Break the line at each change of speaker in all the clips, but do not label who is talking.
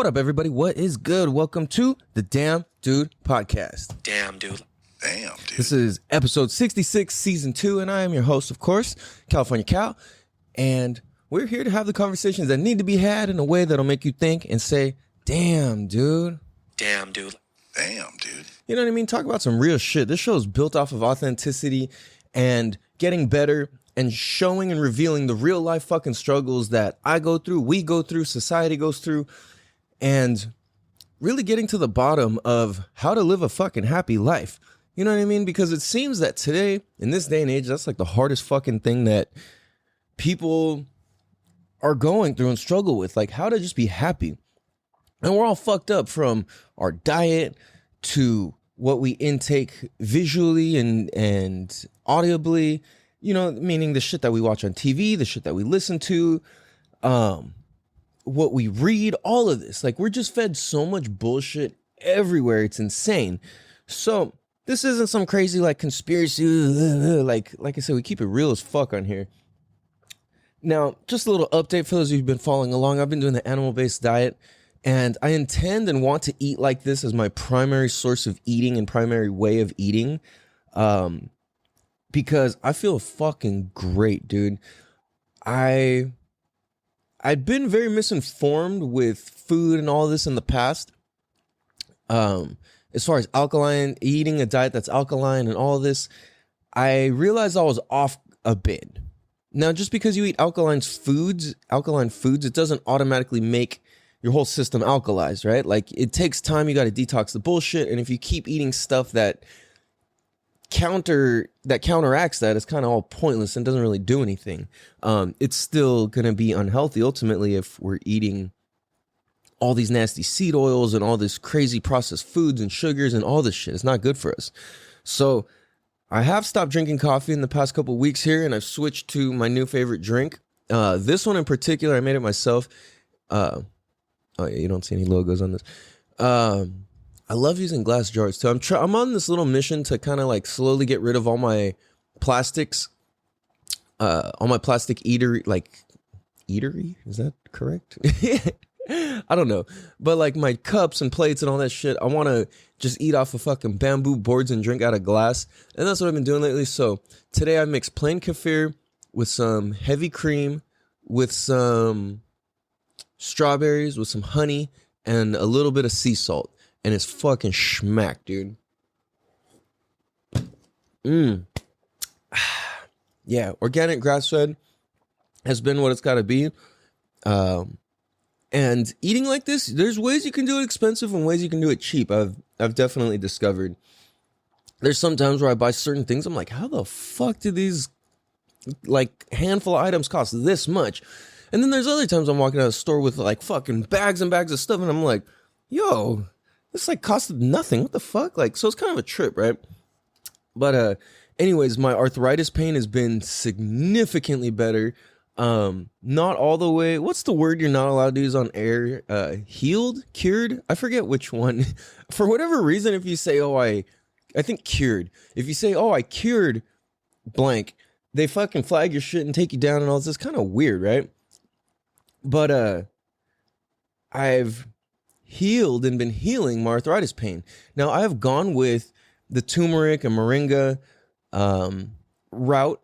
up, everybody? What is good? Welcome to the Damn Dude Podcast.
Damn, dude.
This is episode 66, season 2, and I am your host, of course, California Cal. And we're here to have the conversations that need to be had in a way that'll make you think and say, damn, dude.
Damn, dude.
Damn, dude.
You know what I mean? Talk about some real shit. This show is built off of authenticity and getting better and showing and revealing the real life fucking struggles that I go through, we go through, society goes through, and really getting to the bottom of how to live a fucking happy life. You know what I mean? Because it seems that today, in this day and age, that's like the hardest fucking thing that people are going through and struggle with, like how to just be happy. And we're all fucked up, from our diet to what we intake visually and audibly, you know, meaning the shit that we watch on TV, the shit that we listen to, what we read, all of this. Like, we're just fed so much bullshit everywhere. It's insane. So this isn't some crazy like conspiracy, like I said, we keep it real as fuck on here. Now, just a little update for those of you who've been following along. I've been doing the animal-based diet, and I intend and want to eat like this as my primary source of eating and primary way of eating, because I feel fucking great, dude. I'd been very misinformed with food and all this in the past. As far as alkaline, eating a diet that's alkaline and all this, I realized I was off a bit. Now, just because you eat alkaline foods, it doesn't automatically make your whole system alkalized, right? Like, it takes time. You got to detox the bullshit. And if you keep eating stuff that counteracts that, it's kind of all pointless and doesn't really do anything. It's still going to be unhealthy ultimately if we're eating all these nasty seed oils and all this crazy processed foods and sugars and all this shit. It's not good for us. So I have stopped drinking coffee in the past couple of weeks here, and I've switched to my new favorite drink. This one in particular, I made it myself. Oh yeah, you don't see any logos on this. I love using glass jars too. I'm on this little mission to kind of like slowly get rid of all my plastics, all my plastic eatery, is that correct? I don't know, but like my cups and plates and all that shit, I want to just eat off of fucking bamboo boards and drink out of glass, and that's what I've been doing lately. So today I mixed plain kefir with some heavy cream, with some strawberries, with some honey, and a little bit of sea salt. And it's fucking schmack, dude. Yeah, organic grass-fed has been what it's got to be. And eating like this, there's ways you can do it expensive and ways you can do it cheap. I've definitely discovered. There's some times where I buy certain things, I'm like, how the fuck do these like handful of items cost this much? And then there's other times I'm walking out of the store with like fucking bags and bags of stuff, and I'm like, yo, this like costed nothing. What the fuck? Like, so it's kind of a trip, right? But anyways, my arthritis pain has been significantly better. Not all the way. What's the word you're not allowed to use on air? Healed? Cured? I forget which one. For whatever reason, if you say, I think cured. If you say, I cured blank, they fucking flag your shit and take you down and all this. It's kind of weird, right? But I've healed and been healing my arthritis pain. Now, I have gone with the turmeric and moringa route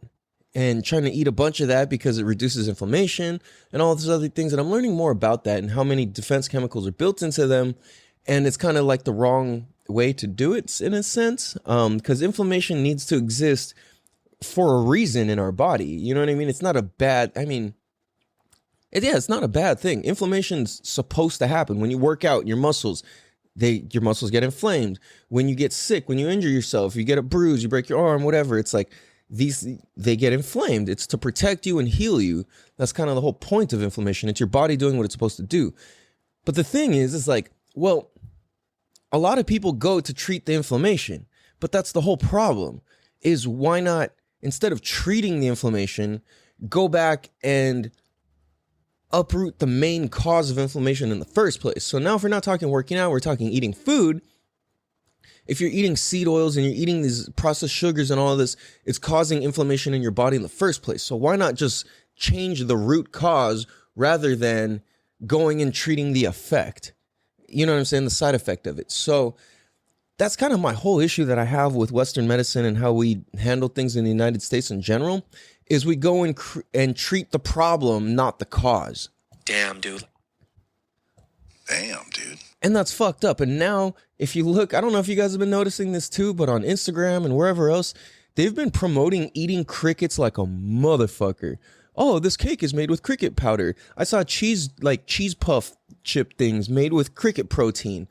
and trying to eat a bunch of that because it reduces inflammation and all these other things. And I'm learning more about that and how many defense chemicals are built into them. And it's kind of like the wrong way to do it in a sense, because inflammation needs to exist for a reason in our body. You know what I mean? It's not a bad, it's not a bad thing. Inflammation's supposed to happen. When you work out, your muscles get inflamed. When you get sick, when you injure yourself, you get a bruise, you break your arm, whatever. It's like they get inflamed. It's to protect you and heal you. That's kind of the whole point of inflammation. It's your body doing what it's supposed to do. But the thing is like, well, a lot of people go to treat the inflammation, but that's the whole problem, is why not, instead of treating the inflammation, go back and uproot the main cause of inflammation in the first place. So now if we're not talking working out, we're talking eating food. If you're eating seed oils and you're eating these processed sugars and all of this, it's causing inflammation in your body in the first place. So why not just change the root cause rather than going and treating the effect? You know what I'm saying? The side effect of it. So that's kind of my whole issue that I have with Western medicine and how we handle things in the United States in general, is we go and treat the problem, not the cause.
Damn, dude.
And that's fucked up. And now, if you look, I don't know if you guys have been noticing this too, but on Instagram and wherever else, they've been promoting eating crickets like a motherfucker. Oh, this cake is made with cricket powder. I saw cheese puff chip things made with cricket protein.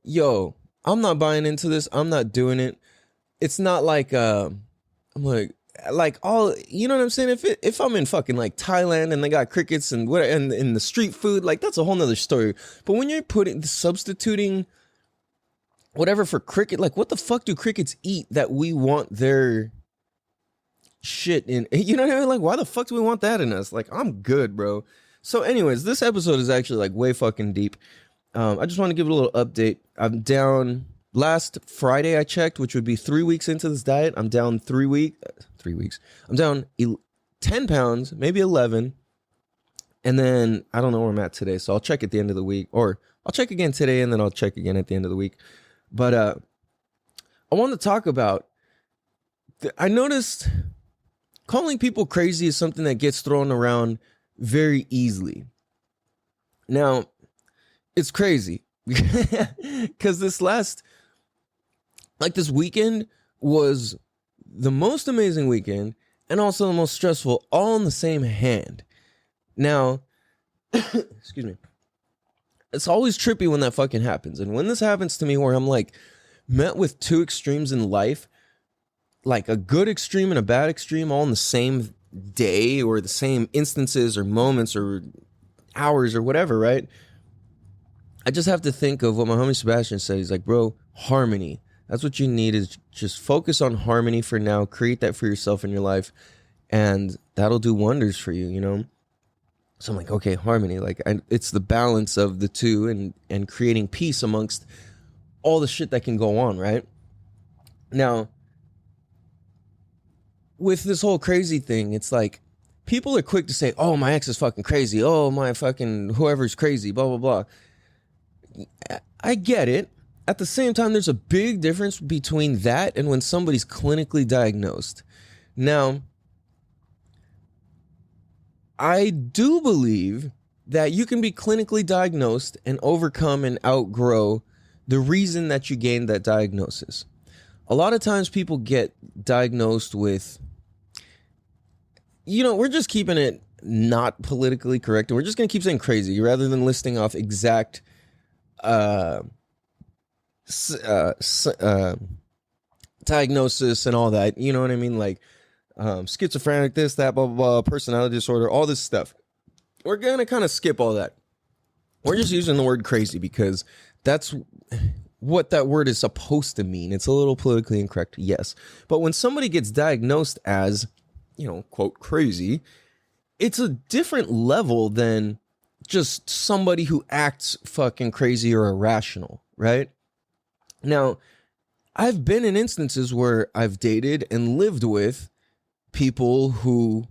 Yo, I'm not buying into this. I'm not doing it. It's not like I'm like all, you know what I'm saying? If I'm in fucking like Thailand and they got crickets and what and in the street food, like that's a whole nother story. But when you're substituting whatever for cricket, like what the fuck do crickets eat that we want their shit in? You know what I mean? Like, why the fuck do we want that in us? Like, I'm good, bro. So anyways, this episode is actually like way fucking deep. I just want to give it a little update. I'm down. Last Friday I checked, which would be 3 weeks into this diet. I'm down 3 weeks. I'm down 10 pounds, maybe 11. And then I don't know where I'm at today. So I'll check at the end of the week, or I'll check again today and then I'll check again at the end of the week. But I want to talk about, I noticed calling people crazy is something that gets thrown around very easily. Now, it's crazy because this weekend was the most amazing weekend and also the most stressful, all in the same hand. Now, excuse me. It's always trippy when that fucking happens. And when this happens to me where I'm like met with two extremes in life, like a good extreme and a bad extreme all in the same day or the same instances or moments or hours or whatever, right? I just have to think of what my homie Sebastian said. He's like, bro, harmony. That's what you need, is just focus on harmony for now. Create that for yourself in your life. And that'll do wonders for you, you know? So I'm like, okay, harmony. Like, it's the balance of the two and creating peace amongst all the shit that can go on, right? Now, with this whole crazy thing, it's like, people are quick to say, oh, my ex is fucking crazy. Oh, my fucking whoever's crazy, blah, blah, blah. I get it. At the same time, there's a big difference between that and when somebody's clinically diagnosed. Now, I do believe that you can be clinically diagnosed and overcome and outgrow the reason that you gained that diagnosis. A lot of times people get diagnosed with, you know, we're just keeping it not politically correct. And we're just going to keep saying crazy rather than listing off exact diagnosis and all that, you know what I mean? Like schizophrenic, this, that, blah, blah, blah, personality disorder, all this stuff. We're going to kind of skip all that. We're just using the word crazy because that's what that word is supposed to mean. It's a little politically incorrect, yes. But when somebody gets diagnosed as, you know, quote, crazy, it's a different level than just somebody who acts fucking crazy or irrational, right? Now, I've been in instances where I've dated and lived with people who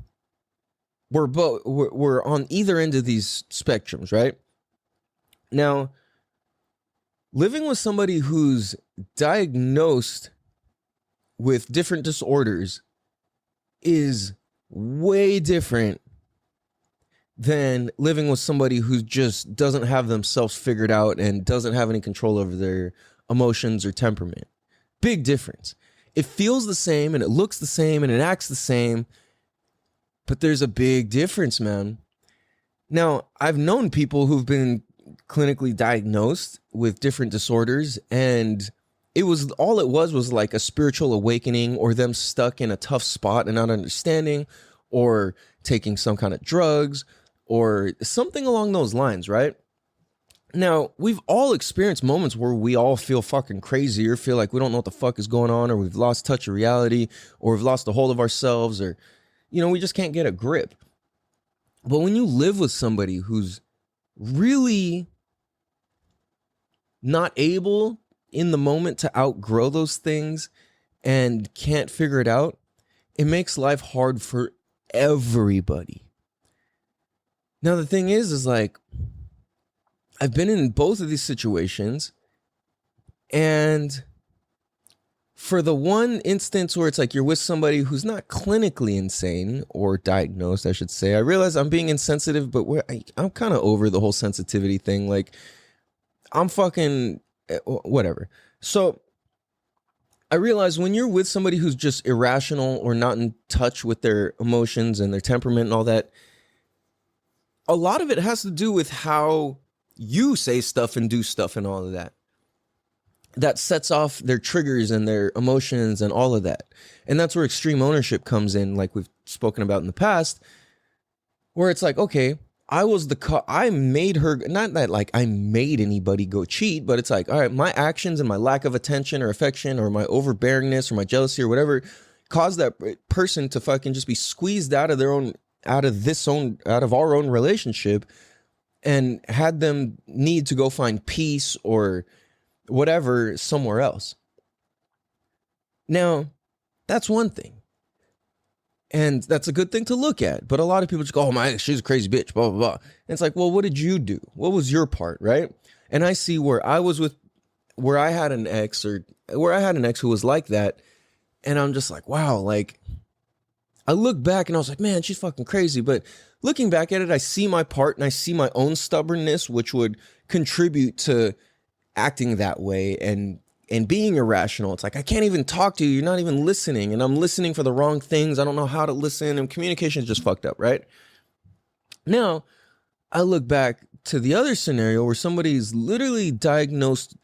were on either end of these spectrums, right? Now, living with somebody who's diagnosed with different disorders is way different than living with somebody who just doesn't have themselves figured out and doesn't have any control over their emotions or temperament. Big difference. It feels the same and it looks the same and it acts the same, but there's a big difference, man. Now, I've known people who've been clinically diagnosed with different disorders, and it was like a spiritual awakening or them stuck in a tough spot and not understanding or taking some kind of drugs or something along those lines, right? Now, we've all experienced moments where we all feel fucking crazy or feel like we don't know what the fuck is going on, or we've lost touch of reality, or we've lost a hold of ourselves, or, you know, we just can't get a grip. But when you live with somebody who's really not able in the moment to outgrow those things and can't figure it out, it makes life hard for everybody. Now, the thing is like, I've been in both of these situations, and for the one instance where it's like you're with somebody who's not clinically insane or diagnosed, I should say, I realize I'm being insensitive, but I'm kind of over the whole sensitivity thing. Like, I'm fucking whatever. So I realize when you're with somebody who's just irrational or not in touch with their emotions and their temperament and all that, a lot of it has to do with how you say stuff and do stuff and all of that. That sets off their triggers and their emotions and all of that. And that's where extreme ownership comes in, like we've spoken about in the past, where it's like, okay, I made her, not that like I made anybody go cheat, but it's like, all right, my actions and my lack of attention or affection or my overbearingness or my jealousy or whatever caused that person to fucking just be squeezed out of our own relationship, and had them need to go find peace or whatever somewhere else. Now, that's one thing. And that's a good thing to look at. But a lot of people just go, oh, she's a crazy bitch, blah, blah, blah. And it's like, well, what did you do? What was your part, right? And I see where I had an ex who was like that. And I'm just like, wow, like, I look back and I was like, man, she's fucking crazy. But looking back at it, I see my part and I see my own stubbornness, which would contribute to acting that way and being irrational. It's like, I can't even talk to you. You're not even listening. And I'm listening for the wrong things. I don't know how to listen. And communication is just fucked up, right? Now, I look back to the other scenario where somebody's literally diagnosed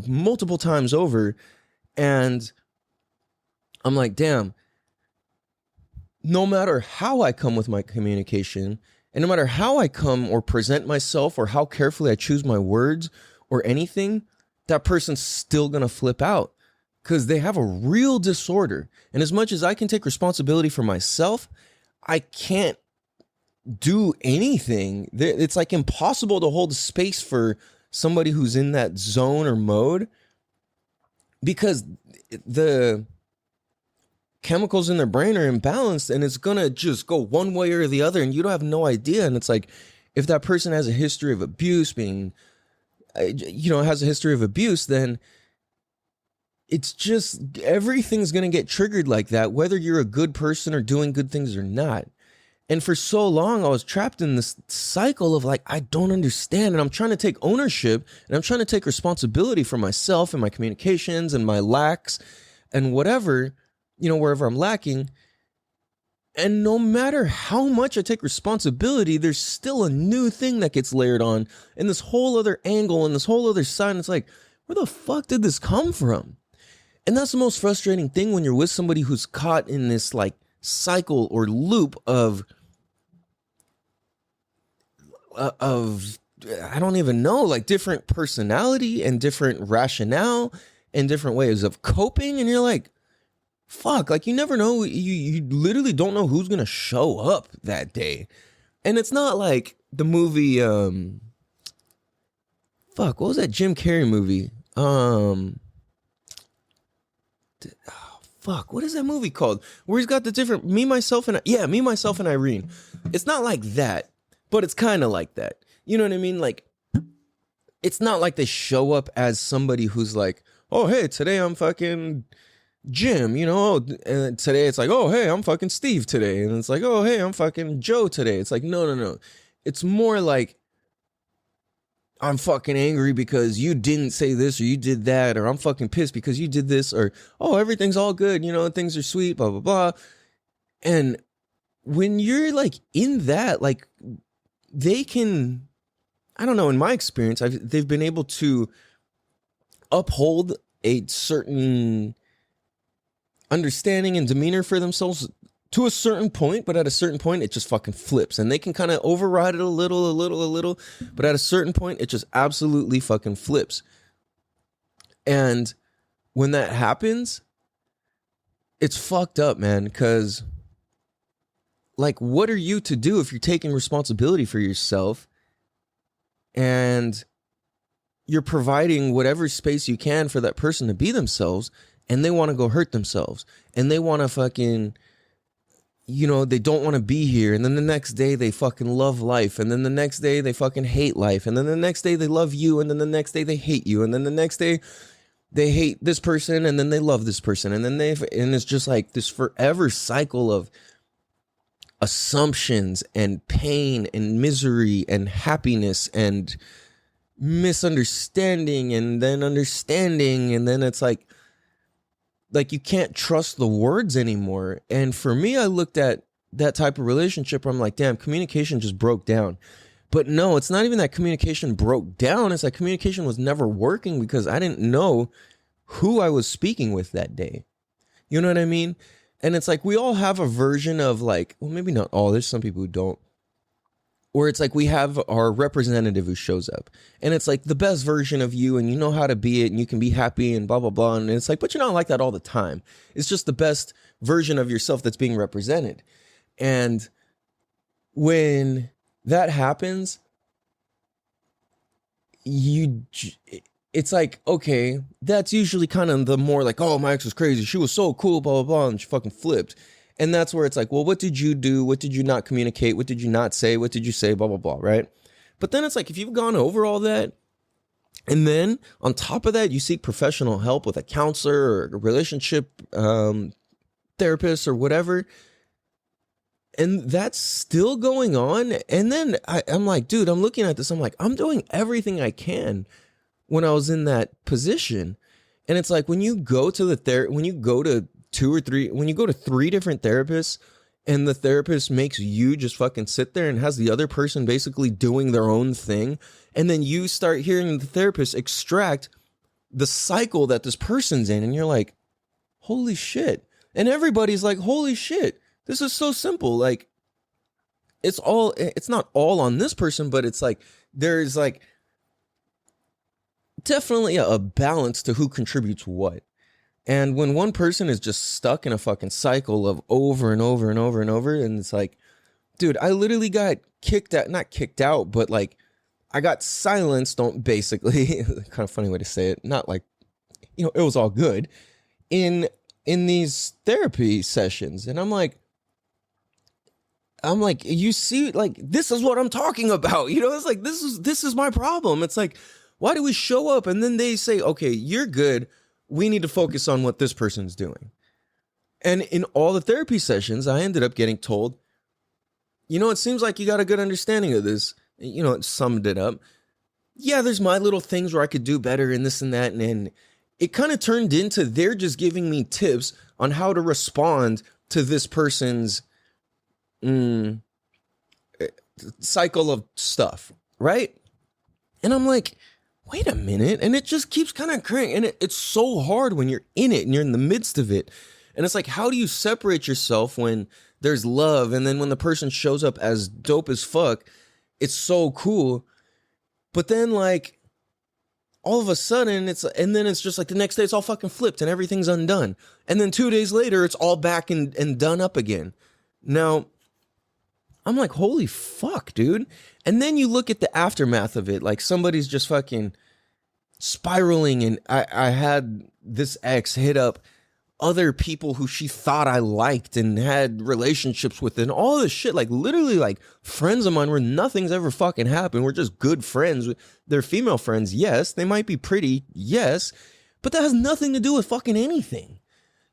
multiple times over. And I'm like, damn, no matter how I come with my communication, and no matter how I come or present myself or how carefully I choose my words or anything, that person's still going to flip out because they have a real disorder. And as much as I can take responsibility for myself, I can't do anything. It's like impossible to hold space for somebody who's in that zone or mode, because the chemicals in their brain are imbalanced and it's going to just go one way or the other and you don't have no idea. And it's like, if that person has a history of abuse, has a history of abuse, then it's just, everything's going to get triggered like that, whether you're a good person or doing good things or not. And for so long, I was trapped in this cycle of like, I don't understand. And I'm trying to take ownership and I'm trying to take responsibility for myself and my communications and my lacks and whatever, wherever I'm lacking. And no matter how much I take responsibility, there's still a new thing that gets layered on and this whole other angle and this whole other side. And it's like, where the fuck did this come from? And that's the most frustrating thing when you're with somebody who's caught in this like cycle or loop of I don't even know, like different personality and different rationale and different ways of coping. And you're like, fuck, like you never know. You literally don't know who's going to show up that day. And it's not like the movie, what was that Jim Carrey movie? What is that movie called? Where he's got the different, Me, Myself, and Irene. It's not like that, but it's kind of like that. You know what I mean? Like, it's not like they show up as somebody who's like, oh, hey, today I'm fucking Jim, and today it's like, oh, hey, I'm fucking Steve today. And it's like, oh, hey, I'm fucking Joe today. It's like, no. It's more like, I'm fucking angry because you didn't say this or you did that, or I'm fucking pissed because you did this, or, oh, everything's all good, things are sweet, blah, blah, blah. And when you're like in that, like they can, I don't know, in my experience, they've been able to uphold a certain understanding and demeanor for themselves to a certain point, but at a certain point it just fucking flips and they can kind of override it a little, but at a certain point it just absolutely fucking flips. And when that happens, it's fucked up, man, because like, what are you to do if you're taking responsibility for yourself and you're providing whatever space you can for that person to be themselves, and they want to go hurt themselves and they want to fucking you know, they don't want to be here. And then the next day they fucking love life. And then the next day they fucking hate life. And then the next day they love you. And then the next day they hate you. And then the next day they hate this person. And then they love this person. And then and it's just like this forever cycle of assumptions and pain and misery and happiness and misunderstanding and then understanding. And then it's like you can't trust the words anymore. And for me, I looked at that type of relationship where I'm like, damn, communication just broke down. But no, it's not even that communication broke down. It's that communication was never working because I didn't know who I was speaking with that day. You know what I mean? And it's like we all have a version of like, well, maybe not all. There's some people who don't. Or it's like we have our representative who shows up and it's like the best version of you and you know how to be it and you can be happy and blah, blah, blah. And it's like, but you're not like that all the time. It's just the best version of yourself that's being represented. And when that happens, it's like, okay, that's usually kind of the more like, oh, my ex was crazy. She was so cool, blah, blah, blah. And she fucking flipped. And that's where it's like, well, what did you do? What did you not communicate? What did you not say? What did you say? Blah, blah, blah, right? But then it's like, if you've gone over all that, and then on top of that, you seek professional help with a counselor or a relationship therapist or whatever, and that's still going on. And then I'm like, dude, I'm looking at this. I'm like, I'm doing everything I can when I was in that position. And it's like, when you go to when you go to three different therapists and the therapist makes you just fucking sit there and has the other person basically doing their own thing. And then you start hearing the therapist extract the cycle that this person's in. And you're like, holy shit. And everybody's like, holy shit, this is so simple. Like it's not all on this person, but it's like, there's like definitely a balance to who contributes what. And when one person is just stuck in a fucking cycle of over and over and over and over, and it's like, dude, I literally got not kicked out, but like I got silenced on basically, kind of funny way to say it. Not like, you know, it was all good in these therapy sessions. And I'm like, you see, like, this is what I'm talking about. You know, it's like, this is my problem. It's like, why do we show up? And then they say, okay, you're good. We need to focus on what this person's doing. And in all the therapy sessions, I ended up getting told, you know, it seems like you got a good understanding of this. You know, it summed it up. Yeah, there's my little things where I could do better and this and that. And it kind of turned into they're just giving me tips on how to respond to this person's cycle of stuff, right? And I'm like, wait a minute. And it just keeps kind of occurring. And it's so hard when you're in it and you're in the midst of it. And it's like, how do you separate yourself when there's love? And then when the person shows up as dope as fuck, it's so cool. But then like all of a sudden and then it's just like the next day it's all fucking flipped and everything's undone. And then 2 days later, it's all back and done up again. Now, I'm like, holy fuck, dude. And then you look at the aftermath of it, like somebody's just fucking spiraling. And I had this ex hit up other people who she thought I liked and had relationships with and all this shit. Like literally like friends of mine where nothing's ever fucking happened. We're just good friends. They're female friends. Yes. They might be pretty. Yes. But that has nothing to do with fucking anything.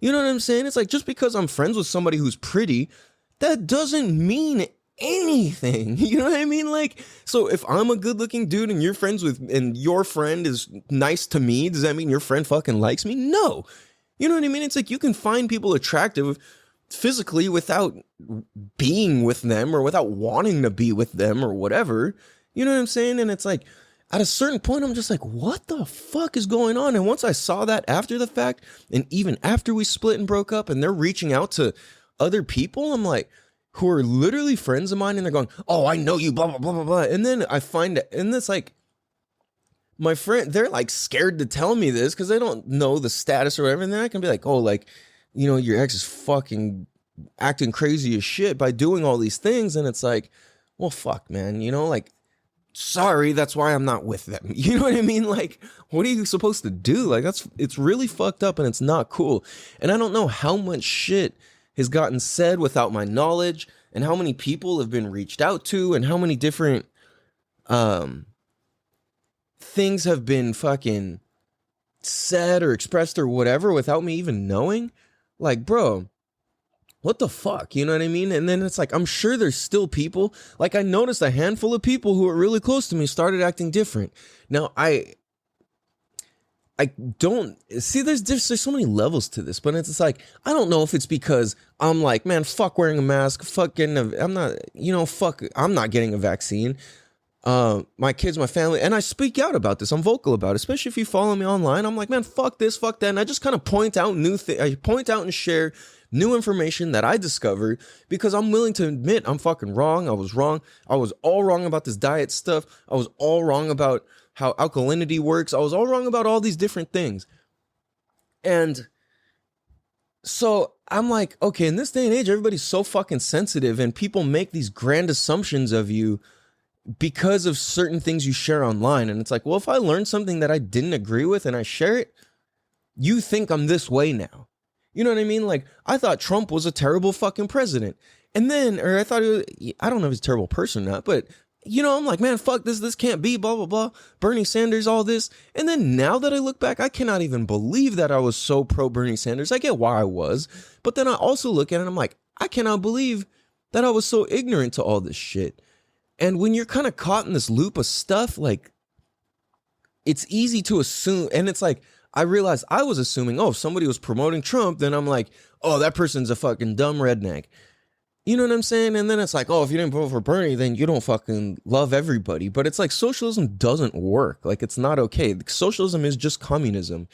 You know what I'm saying? It's like, just because I'm friends with somebody who's pretty, that doesn't mean anything. You know what I mean? Like, so if I'm a good looking dude and you're friends with, and your friend is nice to me, does that mean your friend fucking likes me? No. You know what I mean? It's like, you can find people attractive physically without being with them or without wanting to be with them or whatever. You know what I'm saying? And it's like, at a certain point, I'm just like, what the fuck is going on? And once I saw that after the fact, and even after we split and broke up and they're reaching out to other people, I'm like, who are literally friends of mine, and they're going, oh, I know you, blah, blah, blah, blah, blah. And then I find it, and it's like, my friend, they're like scared to tell me this because they don't know the status or whatever. And then I can be like, oh, like, you know, your ex is fucking acting crazy as shit by doing all these things. And it's like, well, fuck, man, you know, like, sorry, that's why I'm not with them. You know what I mean? Like, what are you supposed to do? Like, it's really fucked up and it's not cool. And I don't know how much shit has gotten said without my knowledge, and how many people have been reached out to, and how many different things have been fucking said or expressed or whatever without me even knowing. Like, bro, what the fuck? You know what I mean? And then it's like, I'm sure there's still people. Like, I noticed a handful of people who are really close to me started acting different. Now, I don't see, there's so many levels to this, but it's like, I don't know if it's because I'm like, man, fuck wearing a mask, fuck getting I'm not, fuck, I'm not getting a vaccine. My kids, my family, and I speak out about this. I'm vocal about it, especially if you follow me online. I'm like, man, fuck this, fuck that. And I just kind of point out I point out and share new information that I discovered, because I'm willing to admit I'm fucking wrong. I was wrong. I was all wrong about this diet stuff. I was all wrong about how alkalinity works. I was all wrong about all these different things. And so I'm like, okay, in this day and age, everybody's so fucking sensitive, and people make these grand assumptions of you because of certain things you share online. And it's like, well, if I learned something that I didn't agree with and I share it, you think I'm this way now. You know what I mean? Like, I thought Trump was a terrible fucking president. And then, or I thought I don't know if he's a terrible person or not, but I'm like, man, fuck this can't be, blah, blah, blah. Bernie Sanders, all this. And then now that I look back, I cannot even believe that I was so pro Bernie Sanders. I get why I was, but then I also look at it and I'm like, I cannot believe that I was so ignorant to all this shit. And when you're kind of caught in this loop of stuff, like, it's easy to assume. And it's like, I realized I was assuming, oh, if somebody was promoting Trump, then I'm like, oh, that person's a fucking dumb redneck. You know what I'm saying? And then it's like, oh, if you didn't vote for Bernie, then you don't fucking love everybody. But it's like, socialism doesn't work. Like, it's not okay. Socialism is just communism.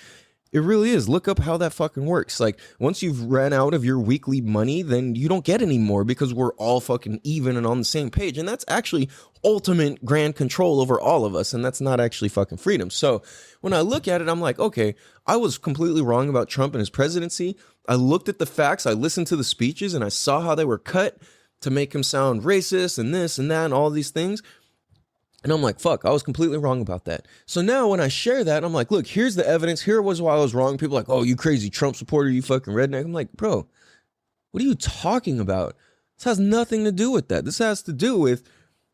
It really is. Look up how that fucking works. Like, once you've ran out of your weekly money, then you don't get any more, because we're all fucking even and on the same page. And that's actually ultimate grand control over all of us. And that's not actually fucking freedom. So when I look at it, I'm like, okay, I was completely wrong about Trump and his presidency. I looked at the facts. I listened to the speeches, and I saw how they were cut to make him sound racist and this and that and all these things. And I'm like, fuck, I was completely wrong about that. So now when I share that, I'm like, look, here's the evidence. Here was why I was wrong. People are like, oh, you crazy Trump supporter, you fucking redneck. I'm like, bro, what are you talking about? This has nothing to do with that. This has to do with,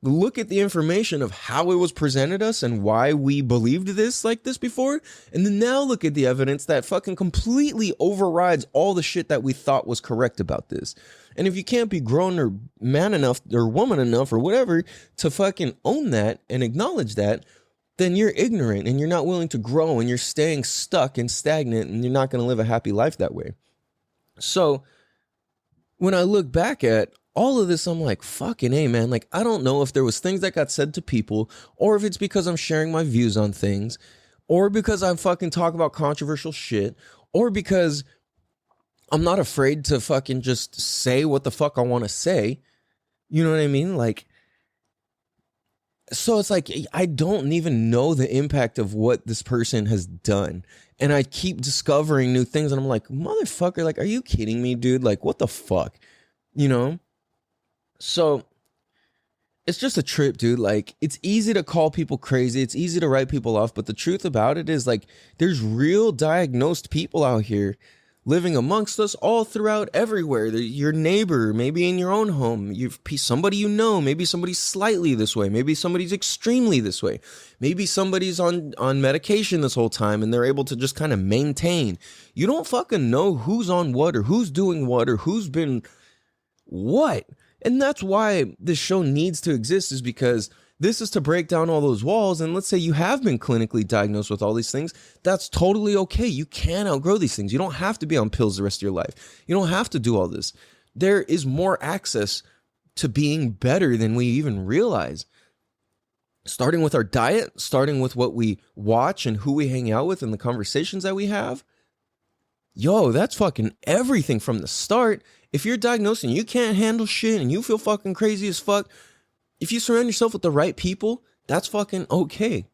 look at the information of how it was presented us and why we believed this like this before. And then now look at the evidence that fucking completely overrides all the shit that we thought was correct about this. And if you can't be grown or man enough or woman enough or whatever to fucking own that and acknowledge that, then you're ignorant and you're not willing to grow, and you're staying stuck and stagnant, and you're not going to live a happy life that way. So when I look back at all of this, I'm like, fucking A, man. Like, I don't know if there was things that got said to people, or if it's because I'm sharing my views on things, or because I fucking talk about controversial shit, or because I'm not afraid to fucking just say what the fuck I want to say. You know what I mean? Like, so it's like, I don't even know the impact of what this person has done. And I keep discovering new things, and I'm like, motherfucker, like, are you kidding me, dude? Like, what the fuck? You know? So it's just a trip, dude. Like, it's easy to call people crazy. It's easy to write people off. But the truth about it is, like, there's real diagnosed people out here living amongst us all throughout everywhere. Your neighbor, maybe in your own home, somebody you know, maybe somebody's slightly this way, maybe somebody's extremely this way, maybe somebody's on medication this whole time and they're able to just kind of maintain. You don't fucking know who's on what or who's doing what or who's been what. And that's why this show needs to exist, is because this is to break down all those walls. And let's say you have been clinically diagnosed with all these things. That's totally okay. You can outgrow these things. You don't have to be on pills the rest of your life. You don't have to do all this. There is more access to being better than we even realize. Starting with our diet, starting with what we watch and who we hang out with and the conversations that we have. Yo, that's fucking everything from the start. If you're diagnosed and you can't handle shit and you feel fucking crazy as fuck, if you surround yourself with the right people, that's fucking okay.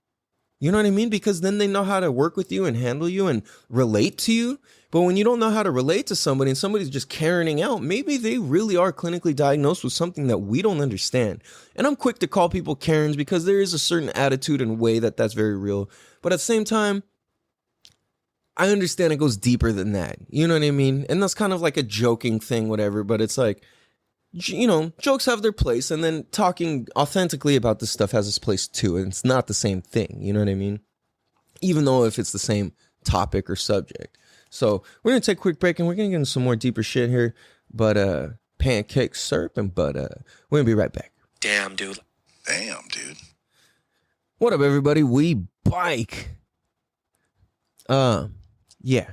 You know what I mean? Because then they know how to work with you and handle you and relate to you. But when you don't know how to relate to somebody and somebody's just Karening out, maybe they really are clinically diagnosed with something that we don't understand. And I'm quick to call people Karens because there is a certain attitude and way that that's very real. But at the same time, I understand it goes deeper than that. You know what I mean? And that's kind of like a joking thing, whatever. But it's like, you know, jokes have their place, and then talking authentically about this stuff has its place too. And it's not the same thing. You know what I mean? Even though if it's the same topic or subject. So we're going to take a quick break, and we're going to get into some more deeper shit here. But pancake slurping, but we're going to be right back.
Damn, dude.
What up, everybody? We bike. Yeah.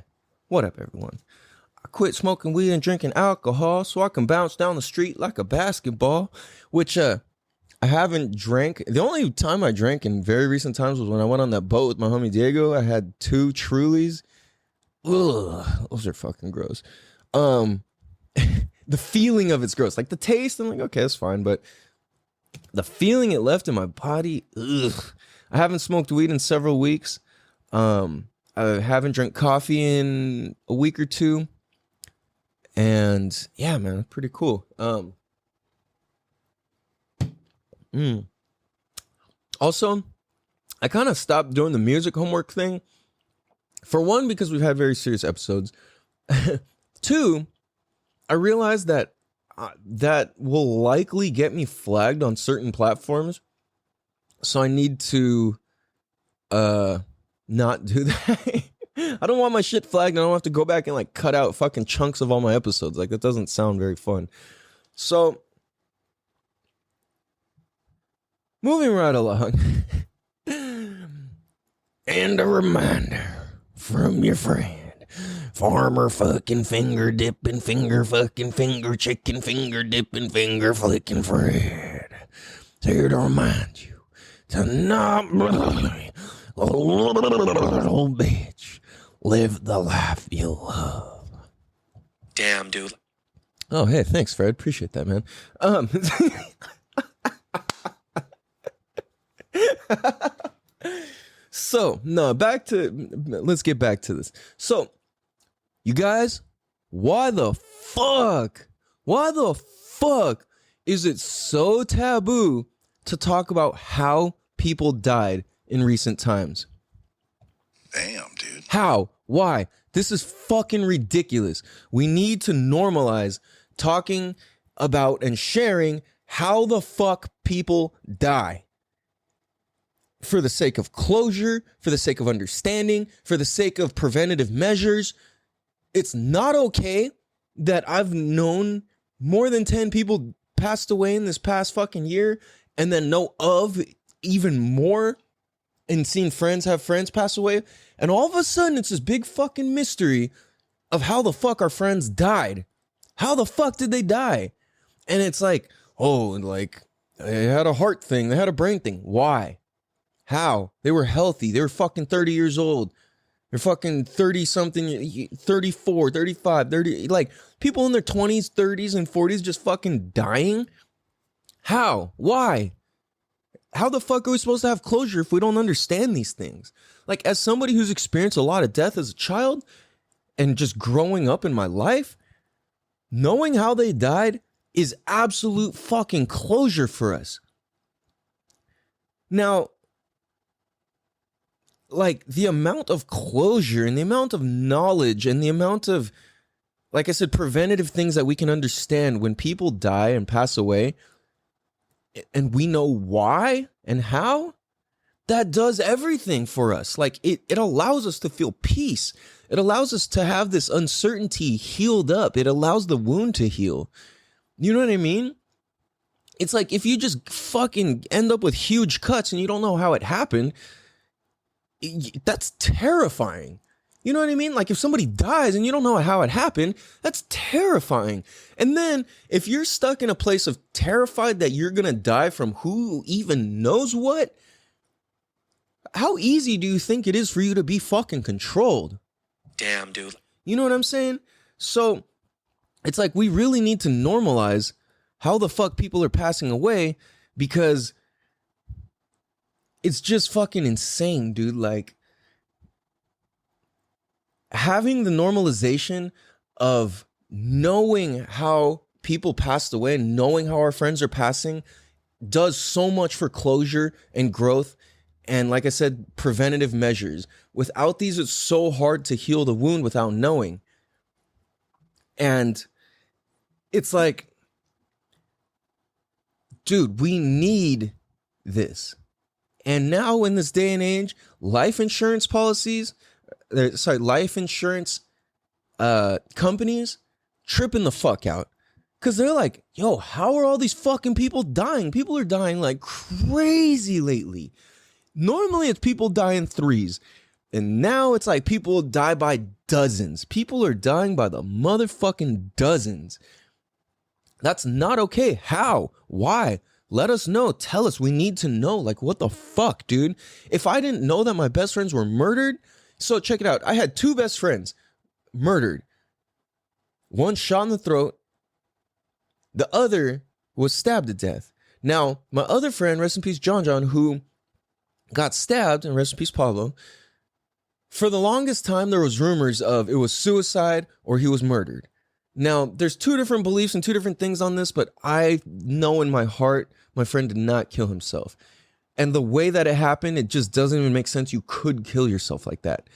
What up, everyone? I quit smoking weed and drinking alcohol so I can bounce down the street like a basketball, which I haven't drank. The only time I drank in very recent times was when I went on that boat with my homie Diego. I had 2 Trulies. Ugh, those are fucking gross. The feeling of it's gross. Like the taste, I'm like, okay, that's fine, but the feeling it left in my body, ugh. I haven't smoked weed in several weeks. I haven't drank coffee in a week or 2. And yeah, man, pretty cool. Also, I kind of stopped doing the music homework thing. For one, because we've had very serious episodes. 2, I realized that that will likely get me flagged on certain platforms. So I need to not do that. I don't want my shit flagged. I don't have to go back and like cut out fucking chunks of all my episodes. Like that doesn't sound very fun. So moving right along. And a reminder from your friend, Farmer fucking finger dipping, finger fucking finger chicken, finger dipping, finger flicking Fred. Here to remind you to not little bitch, live the life you love.
Damn, dude.
Oh, hey, thanks, Fred. Appreciate that, man. So, no, let's get back to this. So, you guys, why the fuck is it so taboo to talk about how people died in recent times?
Damn, dude.
How? Why? This is fucking ridiculous. We need to normalize talking about and sharing how the fuck people die. For the sake of closure, for the sake of understanding, for the sake of preventative measures. It's not okay that I've known more than 10 people passed away in this past fucking year and then know of even more and seen friends have friends pass away. And all of a sudden, it's this big fucking mystery of how the fuck our friends died. How the fuck did they die? And it's like, oh, like they had a heart thing. They had a brain thing. Why? How? They were healthy. They were fucking 30 years old. They're fucking 30 something, 34, 35, 30. Like people in their 20s, 30s, and 40s just fucking dying. How? Why? How the fuck are we supposed to have closure if we don't understand these things? Like, as somebody who's experienced a lot of death as a child and just growing up in my life, knowing how they died is absolute fucking closure for us. Now, like, the amount of closure and the amount of knowledge and the amount of, like I said, preventative things that we can understand when people die and pass away, and we know why and how, that does everything for us. Like, it allows us to feel peace. It allows us to have this uncertainty healed up. It allows the wound to heal. You know what I mean? It's like if you just fucking end up with huge cuts and you don't know how it happened, that's terrifying. You know what I mean? Like if somebody dies and you don't know how it happened, that's terrifying. And then if you're stuck in a place of terrified that you're going to die from who even knows what, how easy do you think it is for you to be fucking controlled?
Damn, dude.
You know what I'm saying? So it's like we really need to normalize how the fuck people are passing away, because it's just fucking insane, dude. Like, having the normalization of knowing how people passed away, knowing how our friends are passing, does so much for closure and growth And like I said, preventative measures. Without these, it's so hard to heal the wound without knowing. And it's like, dude, we need this. And now in this day and age, life insurance companies tripping the fuck out. Because they're like, yo, how are all these fucking people dying? People are dying like crazy lately. Normally it's people die in threes. And now it's like people die by dozens. People are dying by the motherfucking dozens. That's not okay. How? Why? Let us know. Tell us. We need to know. Like, what the fuck, dude? If I didn't know that my best friends were murdered. So check it out. I had 2 best friends murdered. One shot in the throat. The other was stabbed to death. Now, my other friend, rest in peace, John, who got stabbed, and rest in peace, Pablo. For the longest time, there was rumors of it was suicide or he was murdered. Now, there's 2 different beliefs and 2 different things on this, but I know in my heart, my friend did not kill himself. And the way that it happened, it just doesn't even make sense. You could kill yourself like that.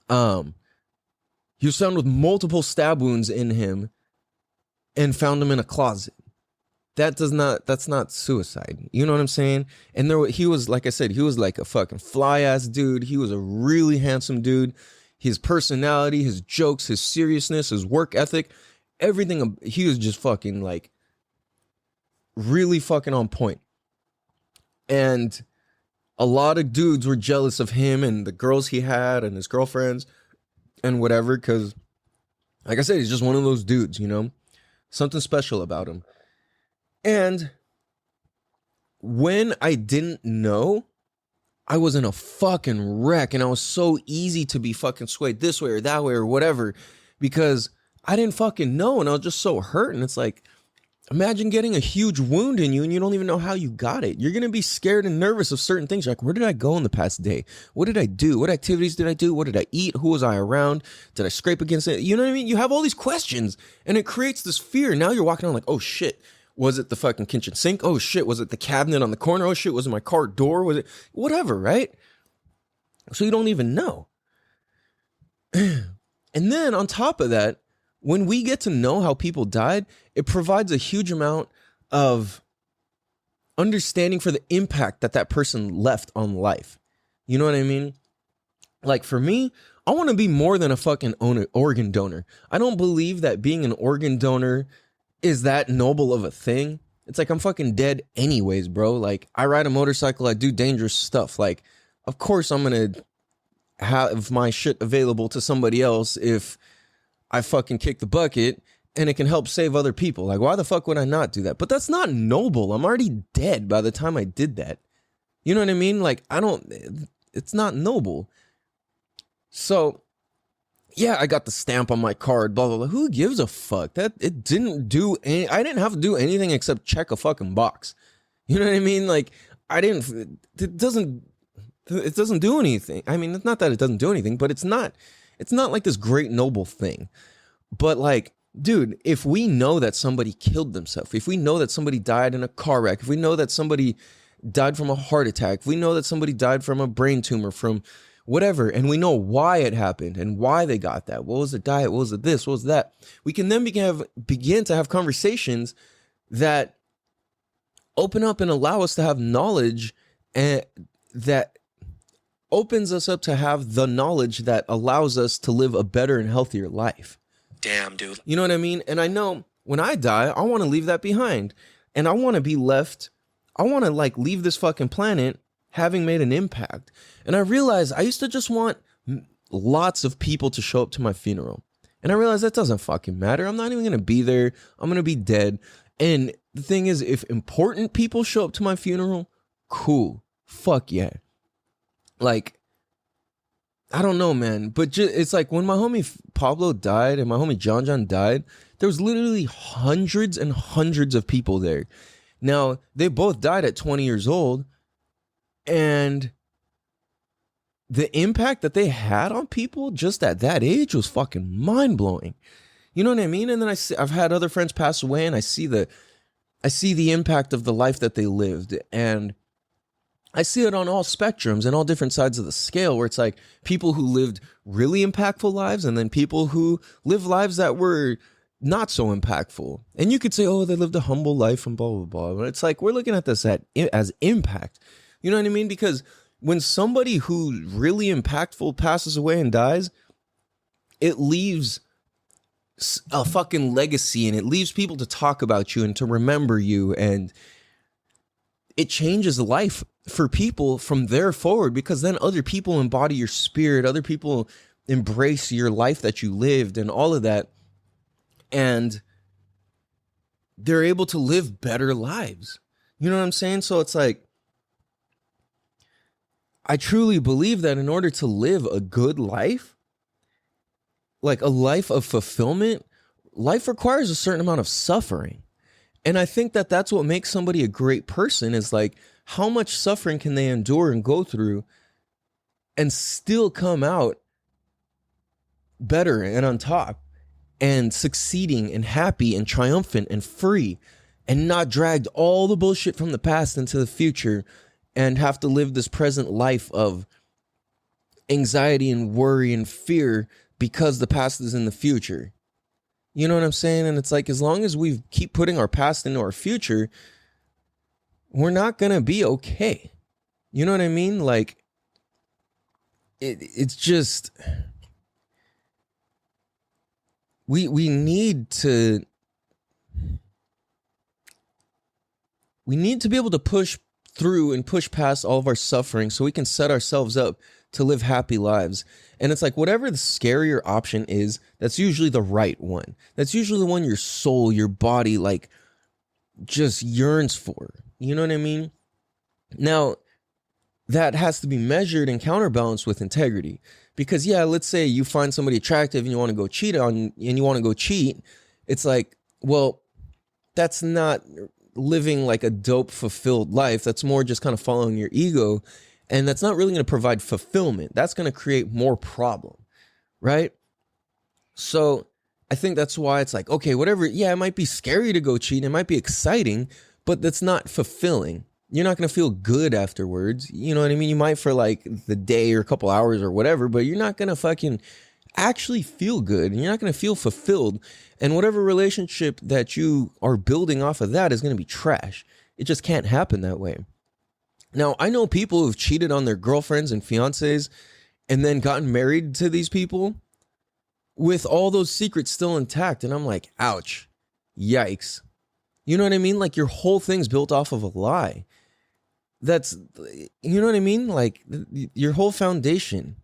He was found with multiple stab wounds in him and found him in a closet. That's not suicide. You know what I'm saying? And he was, like I said, he was like a fucking fly ass dude. He was a really handsome dude. His personality, his jokes, his seriousness, his work ethic, everything. He was just fucking like really fucking on point. And a lot of dudes were jealous of him and the girls he had and his girlfriends and whatever. Cause like I said, he's just one of those dudes, you know, something special about him. And when I didn't know, I was in a fucking wreck, and I was so easy to be fucking swayed this way or that way or whatever, because I didn't fucking know, and I was just so hurt. And it's like, imagine getting a huge wound in you and you don't even know how you got it. You're going to be scared and nervous of certain things. You're like, where did I go in the past day? What did I do? What activities did I do? What did I eat? Who was I around? Did I scrape against it? You know what I mean? You have all these questions, and it creates this fear. Now you're walking around like, oh shit. Was it the fucking kitchen sink? Oh shit, was it the cabinet on the corner? Oh shit, was it my car door? Was it whatever, right? So you don't even know. And then on top of that, when we get to know how people died, it provides a huge amount of understanding for the impact that person left on life. You know what I mean? Like for me, I want to be more than a fucking organ donor. I don't believe that being an organ donor is that noble of a thing. It's like I'm fucking dead anyways, bro. Like I ride a motorcycle, I do dangerous stuff. Like, of course I'm gonna have my shit available to somebody else if I fucking kick the bucket and it can help save other people. Like, why the fuck would I not do that? But that's not noble. I'm already dead by the time I did that. You know what I mean? Like, it's not noble. So yeah, I got the stamp on my card, blah, blah, blah. Who gives a fuck? I didn't have to do anything except check a fucking box. You know what I mean? Like, it doesn't do anything. I mean, it's not that it doesn't do anything, but it's not like this great noble thing. But like, dude, if we know that somebody killed themselves, if we know that somebody died in a car wreck, if we know that somebody died from a heart attack, if we know that somebody died from a brain tumor, from whatever, and we know why it happened and why they got that. What was the diet? What was the this? What was that? We can then begin to have conversations that open up and allow us to have knowledge, and that opens us up to have the knowledge that allows us to live a better and healthier life.
Damn, dude.
You know what I mean? And I know when I die, I want to leave that behind, and I want to be left. I want to like leave this fucking planet having made an impact. And I realized I used to just want lots of people to show up to my funeral. And I realized that doesn't fucking matter. I'm not even going to be there. I'm going to be dead. And the thing is, if important people show up to my funeral, cool. Fuck yeah. Like, I don't know, man. But it's like when my homie Pablo died and my homie John died, there was literally hundreds and hundreds of people there. Now, they both died at 20 years old. And the impact that they had on people just at that age was fucking mind-blowing. You know what I mean? And then I've had other friends pass away, and I see the impact of the life that they lived. And I see it on all spectrums and all different sides of the scale, where it's like people who lived really impactful lives and then people who live lives that were not so impactful. And you could say, oh, they lived a humble life and blah, blah, blah. But it's like, we're looking at this as impact. You know what I mean? Because when somebody who's really impactful passes away and dies, it leaves a fucking legacy, and it leaves people to talk about you and to remember you, and it changes life for people from there forward, because then other people embody your spirit, other people embrace your life that you lived and all of that, and they're able to live better lives. You know what I'm saying? So it's like, I truly believe that in order to live a good life, like a life of fulfillment, life requires a certain amount of suffering. And I think that that's what makes somebody a great person, is like, how much suffering can they endure and go through and still come out better and on top and succeeding and happy and triumphant and free, and not dragged all the bullshit from the past into the future and have to live this present life of anxiety and worry and fear because the past is in the future. You know what I'm saying? And it's like, as long as we keep putting our past into our future, we're not going to be okay. You know what I mean? Like, it's just, we need to be able to push through and push past all of our suffering so we can set ourselves up to live happy lives. And it's like, whatever the scarier option is, that's usually the right one. That's usually the one your soul, your body, like, just yearns for. You know what I mean? Now, that has to be measured and counterbalanced with integrity. Because, yeah, let's say you find somebody attractive and you want to go cheat. It's like, well, that's not living like a dope, fulfilled life. That's more just kind of following your ego. And that's not really going to provide fulfillment. That's going to create more problem, right? So I think that's why it's like, okay, whatever. Yeah, it might be scary to go cheat. It might be exciting, but that's not fulfilling. You're not going to feel good afterwards. You know what I mean? You might for like the day or a couple hours or whatever, but you're not going to fucking actually feel good, and you're not going to feel fulfilled. And whatever relationship that you are building off of that is going to be trash. It just can't happen that way. Now, I know people who've cheated on their girlfriends and fiancés and then gotten married to these people with all those secrets still intact. And I'm like, ouch, yikes. You know what I mean? Like, your whole thing's built off of a lie. That's, you know what I mean? Like, your whole foundation.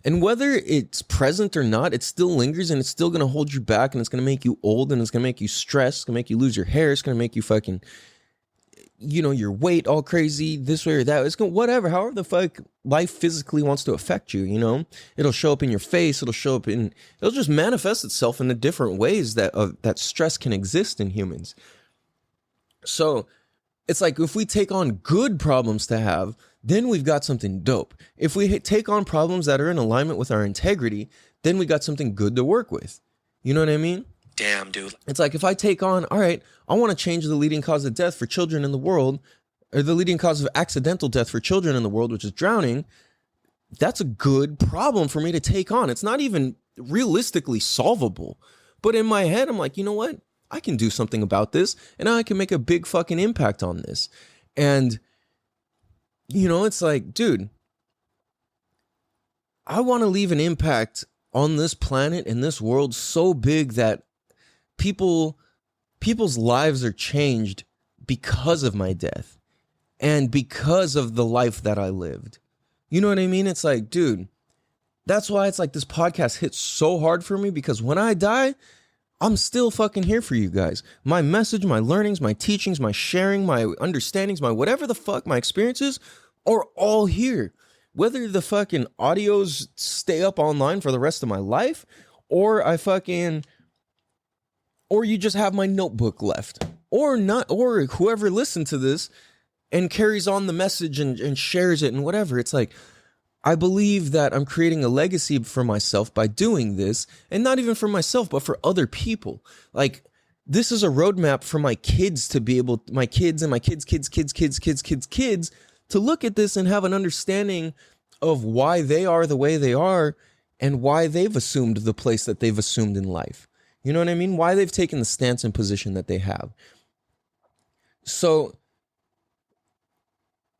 And whether it's present or not, it still lingers, and it's still going to hold you back, and it's going to make you old, and it's going to make you stressed. It's going to make you lose your hair. It's going to make you fucking, you know, your weight all crazy this way or that. It's going to, whatever, however the fuck life physically wants to affect you, you know? It'll show up in your face. It'll show up in, it'll just manifest itself in the different ways that that stress can exist in humans. So it's like, if we take on good problems to have, then we've got something dope. If we take on problems that are in alignment with our integrity, then we got something good to work with. You know what I mean?
Damn, dude.
It's like, if I take on, all right, I want to change the leading cause of death for children in the world, or the leading cause of accidental death for children in the world, which is drowning. That's a good problem for me to take on. It's not even realistically solvable. But in my head, I'm like, you know what? I can do something about this, and I can make a big fucking impact on this. And, you know, it's like, dude, I want to leave an impact on this planet and this world so big that people's lives are changed because of my death and because of the life that I lived. You know what I mean? It's like, dude, that's why it's like this podcast hits so hard for me, because when I die, I'm still fucking here for you guys. My message, my learnings, my teachings, my sharing, my understandings, my whatever the fuck, my experiences are all here. Whether the fucking audios stay up online for the rest of my life, or or you just have my notebook left, or not, or whoever listened to this and carries on the message and shares it and whatever. It's like, I believe that I'm creating a legacy for myself by doing this, and not even for myself, but for other people. Like, this is a roadmap for my kids to be able, my kids and my kids' kids to look at this and have an understanding of why they are the way they are and why they've assumed the place that they've assumed in life. You know what I mean? Why they've taken the stance and position that they have. So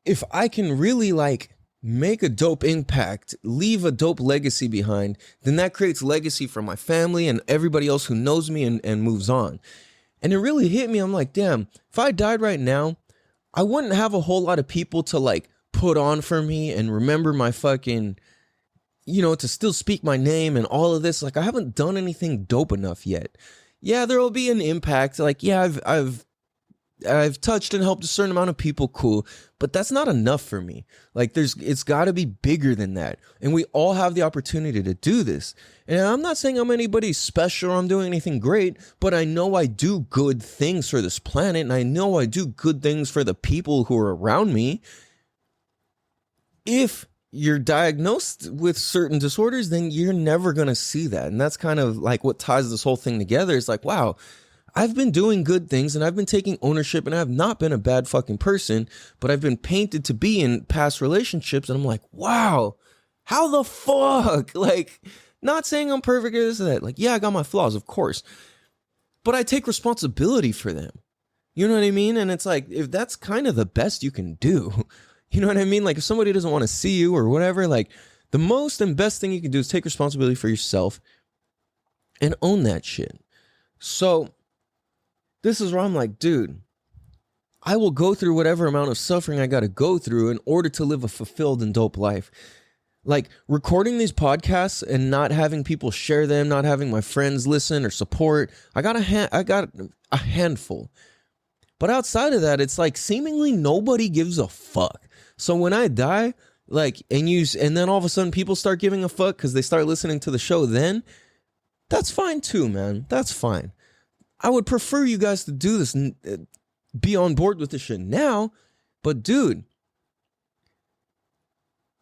if I can really like make a dope impact, leave a dope legacy behind, then that creates legacy for my family and everybody else who knows me and moves on. And it really hit me. I'm like, damn, if I died right now, I wouldn't have a whole lot of people to like put on for me and remember my fucking, you know, to still speak my name and all of this. Like, I haven't done anything dope enough yet. Yeah, there will be an impact. Like, yeah, I've touched and helped a certain amount of people, cool, but that's not enough for me. Like, it's got to be bigger than that. And we all have the opportunity to do this. And I'm not saying I'm anybody special or I'm doing anything great, but I know I do good things for this planet, and I know I do good things for the people who are around me. If you're diagnosed with certain disorders, then you're never going to see that. And that's kind of like what ties this whole thing together. It's like, wow, I've been doing good things and I've been taking ownership and I have not been a bad fucking person, but I've been painted to be in past relationships. And I'm like, wow, how the fuck? Like, not saying I'm perfect or this or that. Like, yeah, I got my flaws, of course, but I take responsibility for them. You know what I mean? And it's like, if that's kind of the best you can do, you know what I mean? Like, if somebody doesn't want to see you or whatever, like, the most and best thing you can do is take responsibility for yourself and own that shit. So this is where I'm like, dude, I will go through whatever amount of suffering I got to go through in order to live a fulfilled and dope life. Like, recording these podcasts and not having people share them, not having my friends listen or support, I got a handful. But outside of that, it's like seemingly nobody gives a fuck. So when I die, like, and then all of a sudden people start giving a fuck because they start listening to the show, then that's fine too, man. That's fine. I would prefer you guys to do this and be on board with this shit now. But dude,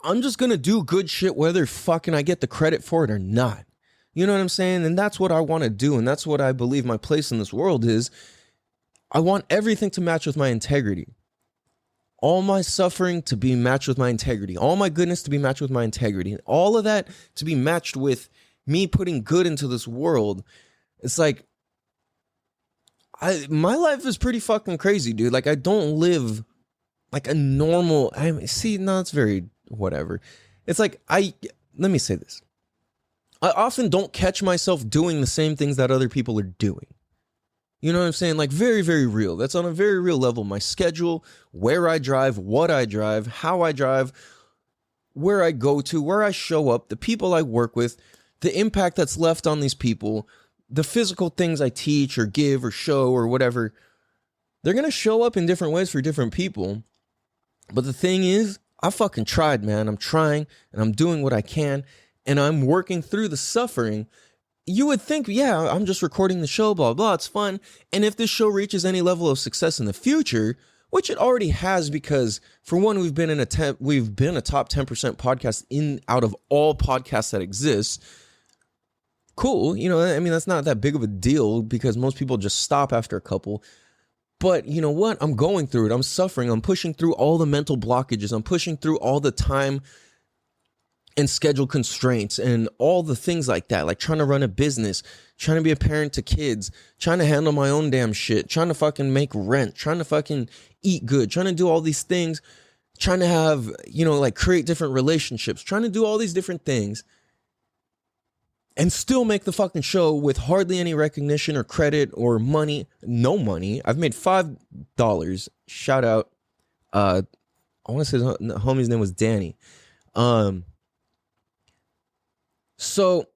I'm just going to do good shit whether fucking I get the credit for it or not. You know what I'm saying? And that's what I want to do. And that's what I believe my place in this world is. I want everything to match with my integrity. All my suffering to be matched with my integrity. All my goodness to be matched with my integrity. And all of that to be matched with me putting good into this world. It's like, my life is pretty fucking crazy, dude. Like, I don't live like a normal, it's very whatever. It's like, let me say this. I often don't catch myself doing the same things that other people are doing. You know what I'm saying? Like, very, very real. That's on a very real level. My schedule, where I drive, what I drive, how I drive, where I go to, where I show up, the people I work with, the impact that's left on these people, the physical things I teach or give or show or whatever. They're going to show up in different ways for different people. But the thing is, I fucking tried, man. I'm trying and I'm doing what I can and I'm working through the suffering. You would think, yeah, I'm just recording the show, blah, blah, it's fun. And if this show reaches any level of success in the future, which it already has, because for one, we've been a top 10% podcast out of all podcasts that exist. Cool. You know, I mean, that's not that big of a deal because most people just stop after a couple. But you know what? I'm going through it. I'm suffering. I'm pushing through all the mental blockages. I'm pushing through all the time and schedule constraints and all the things like that, like trying to run a business, trying to be a parent to kids, trying to handle my own damn shit, trying to fucking make rent, trying to fucking eat good, trying to do all these things, trying to have, you know, like create different relationships, trying to do all these different things and still make the fucking show with hardly any recognition or credit or money. No money. I've made $5. Shout out. I want to say the homie's name was Danny. So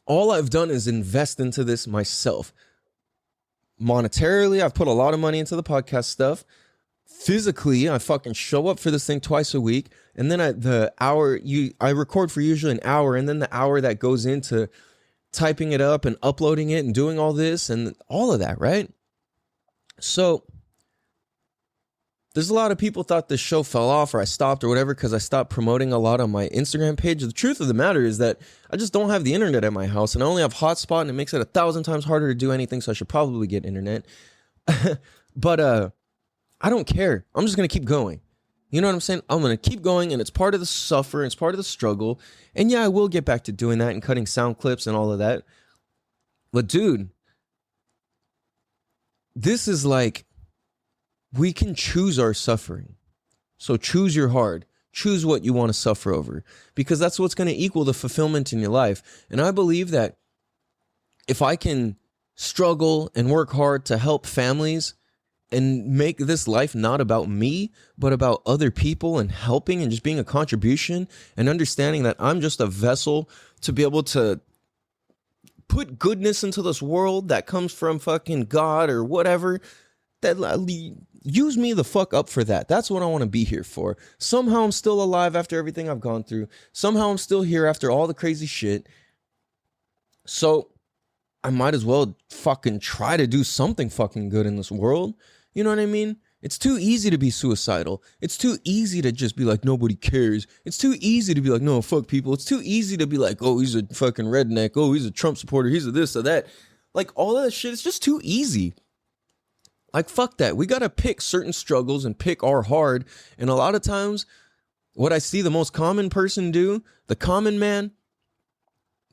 all I've done is invest into this myself. Monetarily, I've put a lot of money into the podcast stuff. Physically, I fucking show up for this thing twice a week. And then I record for usually an hour. And then the hour that goes into typing it up and uploading it and doing all this and all of that, right? So there's a lot of people thought this show fell off or I stopped or whatever because I stopped promoting a lot on my Instagram page. The truth of the matter is that I just don't have the internet at my house and I only have hotspot and it makes it 1,000 times harder to do anything. So I should probably get internet. But I don't care. I'm just going to keep going. You know what I'm saying? I'm going to keep going, and it's part of the suffer, it's part of the struggle. And yeah, I will get back to doing that and cutting sound clips and all of that. But dude, this is like, we can choose our suffering. So choose your hard. Choose what you want to suffer over, because that's what's going to equal the fulfillment in your life. And I believe that if I can struggle and work hard to help families and make this life not about me, but about other people and helping and just being a contribution and understanding that I'm just a vessel to be able to put goodness into this world that comes from fucking God or whatever, that use me the fuck up for that. That's what I want to be here for. Somehow I'm still alive after everything I've gone through. Somehow I'm still here after all the crazy shit. So I might as well fucking try to do something fucking good in this world. You know what I mean? It's too easy to be suicidal. It's too easy to just be like, nobody cares. It's too easy to be like, no, fuck people. It's too easy to be like, oh, he's a fucking redneck. Oh, he's a Trump supporter. He's a this or that. Like, all of that shit, it's just too easy. Like, fuck that. We got to pick certain struggles and pick our hard. And a lot of times, what I see the most common person do, the common man,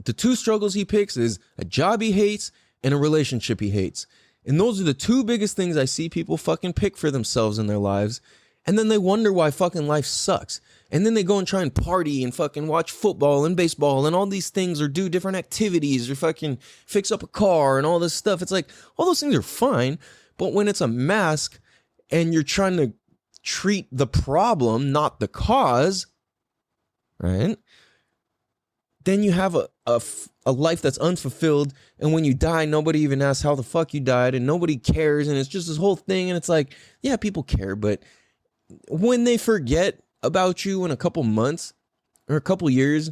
the two struggles he picks is a job he hates and a relationship he hates. And those are the two biggest things I see people fucking pick for themselves in their lives. And then they wonder why fucking life sucks. And then they go and try and party and fucking watch football and baseball and all these things, or do different activities, or fucking fix up a car and all this stuff. It's like, all those things are fine. But when it's a mask and you're trying to treat the problem, not the cause, right? Then you have a life that's unfulfilled. And when you die, nobody even asks how the fuck you died, and nobody cares. And it's just this whole thing. And it's like, yeah, people care. But when they forget about you in a couple months or a couple years,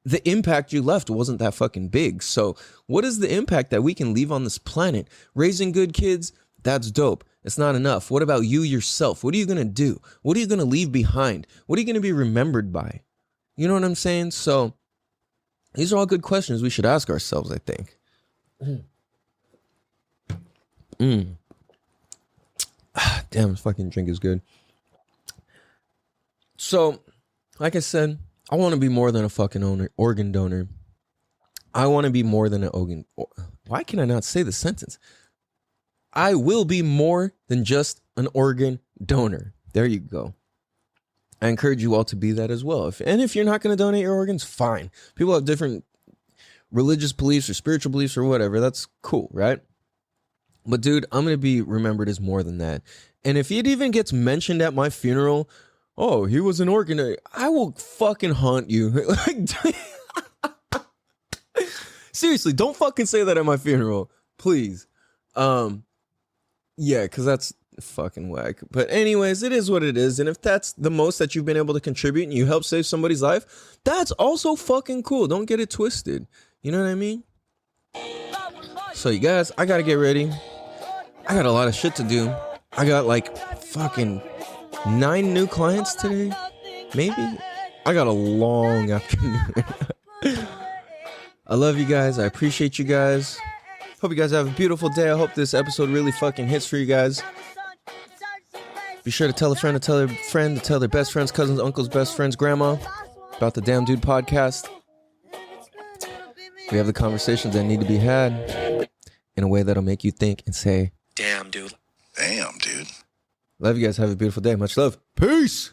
the impact you left wasn't that fucking big. So what is the impact that we can leave on this planet? Raising good kids, that's dope. It's not enough. What about you yourself? What are you going to do? What are you going to leave behind? What are you going to be remembered by? You know what I'm saying? So these are all good questions we should ask ourselves, I think. Damn, this fucking drink is good. So, like I said, I want to be more than a fucking organ donor. I want to be more than an organ. Why can I not say the sentence? I will be more than just an organ donor. There you go. I encourage you all to be that as well. If you're not going to donate your organs, fine. People have different religious beliefs or spiritual beliefs or whatever. That's cool, right? But dude, I'm going to be remembered as more than that. And if it even gets mentioned at my funeral, oh, he was an organ donor, I will fucking haunt you. Like, seriously, don't fucking say that at my funeral, please. Yeah, because that's fucking whack. But anyways, it is what it is. And if that's the most that you've been able to contribute and you help save somebody's life, that's also fucking cool. Don't get it twisted. You know what I mean? So you guys, I gotta get ready. I got a lot of shit to do. I got like fucking 9 new clients today, maybe. I got a long afternoon. I love you guys. I appreciate you guys. Hope you guys have a beautiful day. I hope this episode really fucking hits for you guys. Be sure to tell a friend to tell their friend to tell their best friends, cousins, uncles, best friends, grandma about the Damn Dude podcast. We have the conversations that need to be had in a way that'll make you think and say,
Damn, dude.
Damn, dude.
Love you guys. Have a beautiful day. Much love. Peace.